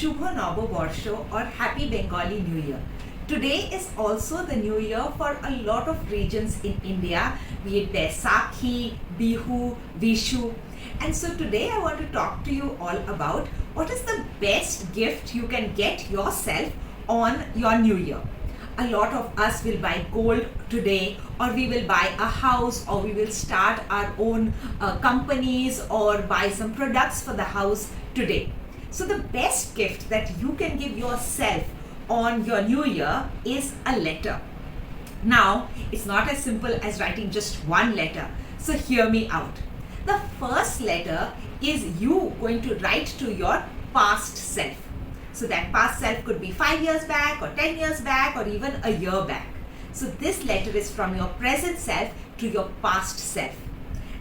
Shubho Noboborsho or Happy Bengali New Year. Today is also the New Year for a lot of regions in India, be it Boishakh, Bihu, Vishu. And so today I want to talk to you all about what is the best gift you can get yourself on your New Year. A lot of us will buy gold today, or we will buy a house, or we will start our own companies or buy some products for the house today. So the best gift that you can give yourself on your New Year is a letter. Now, it's not as simple as writing just one letter. So hear me out. The first letter is you going to write to your past self. So that past self could be 5 years back or 10 years back or even a year back. So this letter is from your present self to your past self.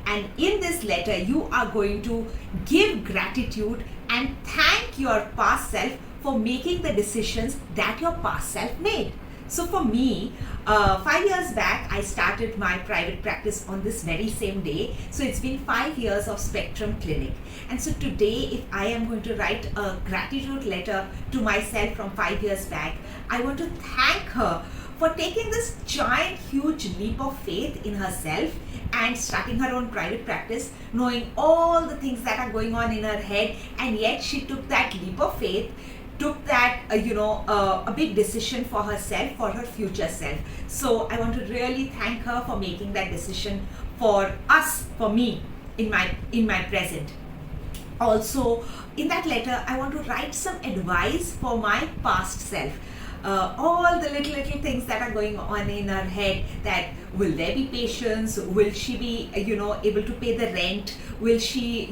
And in this letter, you are going to give gratitude and thank your past self for making the decisions that your past self made. So for me, 5 years back, I started my private practice on this very same day. So it's been 5 years of Spectrum Clinic. And so today, if I am going to write a gratitude letter to myself from 5 years back, I want to thank her for taking this giant, huge leap of faith in herself and starting her own private practice, knowing all the things that are going on in her head, and yet she took that leap of faith, took that a big decision for herself, for her future self. So I want to really thank her for making that decision for us, for me, in my present. Also, in that letter, I want to write some advice for my past self. All the little things that are going on in her head, that will there be patience, will she be able to pay the rent, will she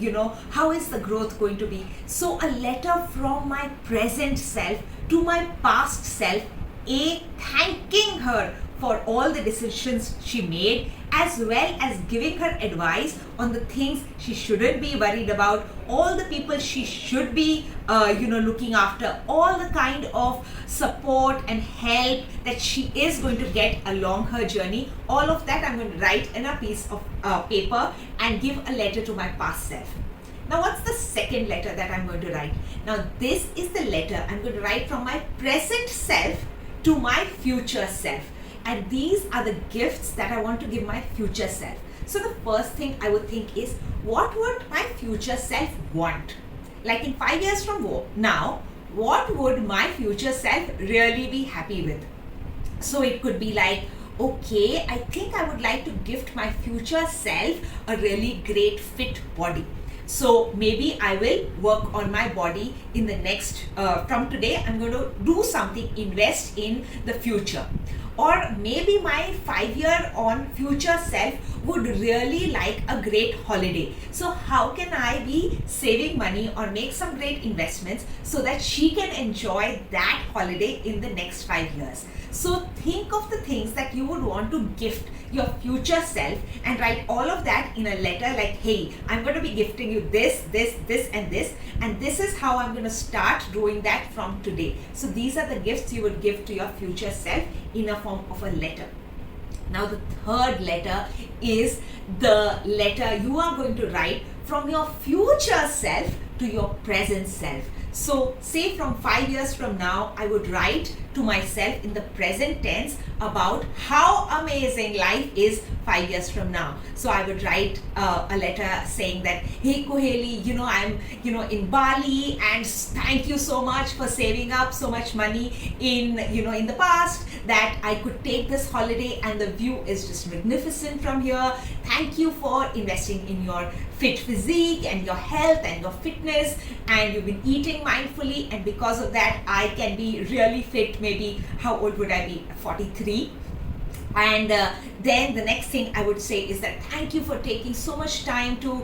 how is the growth going to be. So a letter from my present self to my past self, thanking her for all the decisions she made, as well as giving her advice on the things she shouldn't be worried about, all the people she should be looking after, all the kind of support and help that she is going to get along her journey. All of that I'm going to write in a piece of paper and give a letter to my past self. Now, what's the second letter that I'm going to write? Now, this is the letter I'm going to write from my present self to my future self. And these are the gifts that I want to give my future self. So the first thing I would think is, what would my future self want? Like in 5 years from now, what would my future self really be happy with? So it could be like, okay, I think I would like to gift my future self a really great fit body. So maybe I will work on my body in the next, from today, I'm going to do something, invest in the future. Or maybe my 5-year on future self would really like a great holiday. So how can I be saving money or make some great investments so that she can enjoy that holiday in the next 5 years? So think of the things that you would want to gift your future self and write all of that in a letter like, hey, I'm going to be gifting you this, and this is how I'm going to start doing that from today. So these are the gifts you would give to your future self in a form of a letter. Now the third letter is the letter you are going to write from your future self to your present self. So say from 5 years from now, I would write to myself in the present tense about how amazing life is 5 years from now. So I would write a letter saying that, hey Koheli, I'm in Bali, and thank you so much for saving up so much money in the past that I could take this holiday, and the view is just magnificent from here. Thank you for investing in your fit physique and your health and your fitness, and you've been eating mindfully, and because of that I can be really fit. Maybe how old would I be? 43. And then the next thing I would say is that thank you for taking so much time to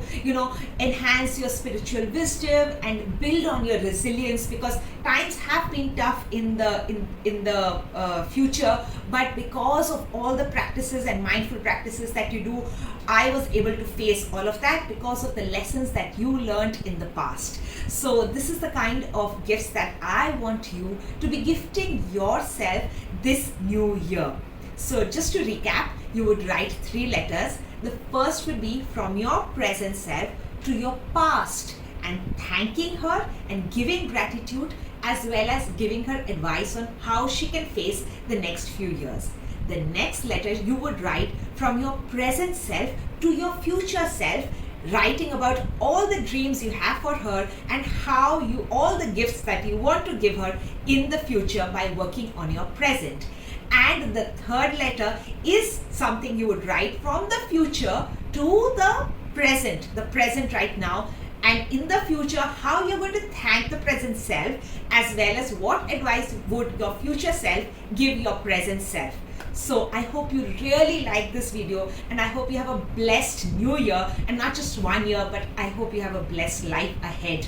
enhance your spiritual wisdom and build on your resilience, because times have been tough in the future, but because of all the practices and mindful practices that you do, I was able to face all of that because of the lessons that you learned in the past. So this is the kind of gifts that I want you to be gifting yourself this new year. So just to recap, you would write 3 letters. The first would be from your present self to your past, and thanking her and giving gratitude, as well as giving her advice on how she can face the next few years. The next letter you would write from your present self to your future self, writing about all the dreams you have for her and how all the gifts that you want to give her in the future by working on your present. And the third letter is something you would write from the future to the present right now, and in the future how you're going to thank the present self, as well as what advice would your future self give your present self. So I hope you really like this video, and I hope you have a blessed new year, and not just 1 year, but I hope you have a blessed life ahead.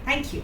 Thank you.